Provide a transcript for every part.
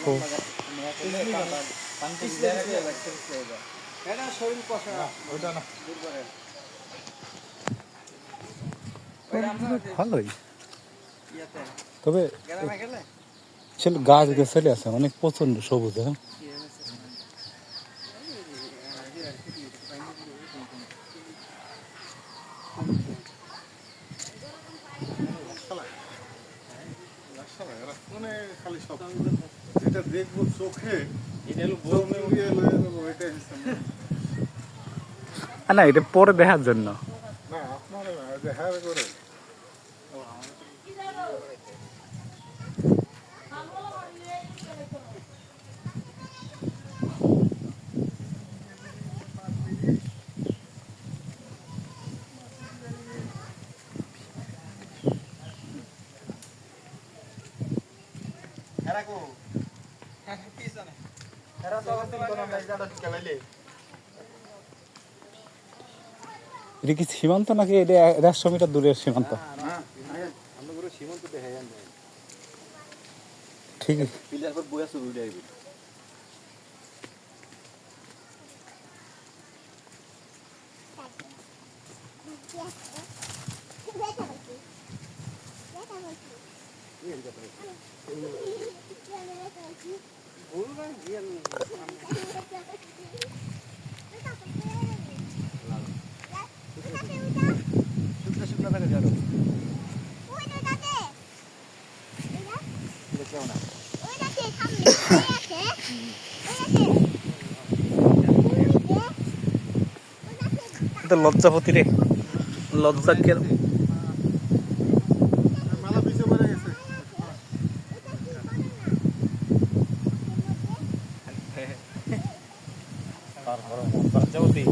দেখো ভালোই, তবে ছেলে গাছ গেছালি আছে অনেক প্রচন্ড সবুজ। হ্যাঁ যেটা দেখবো চোখে না, এটা পরে দেখার জন্য। না আপনার দেখা করে এটা কি সীমান্ত নাকি এটা 100 মিটার দূরের সীমান্ত? ঠিক আছে। তো লজ্জাপতি রে, লজ্জা কে মালা পিছিয়ে পড়ে গেছে। লজ্জাপতি।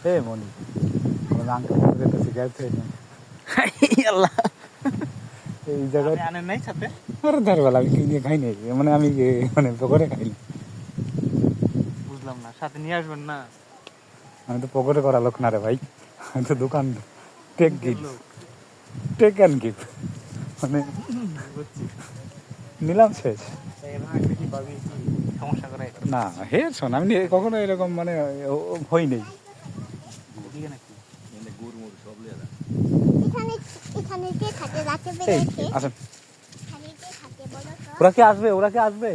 হে মনি, আঙ্কেল সিগারেট আল্লাহ এই জায়গায় আনেন নাই সাথে? আরে ধারবেলা আমি কিনে খাই নাই, মানে আমি মানে পকেটে খাইনি। বুঝলাম না, সাথে নিয়ে আসবেন না? আমি তো পকেটে করা লোক না রে ভাই, আমি তো দোকান take gift, take and gift, মানে নিলাম শেষ। সমস্যা করে না হে শোন, আমি কখনো এরকম মানে হই নেই। আসেন, ওরা কি আসবে? ওরা কি আসবে?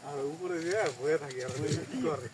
আর উপরে যে বয়ে থাকি আর কি করে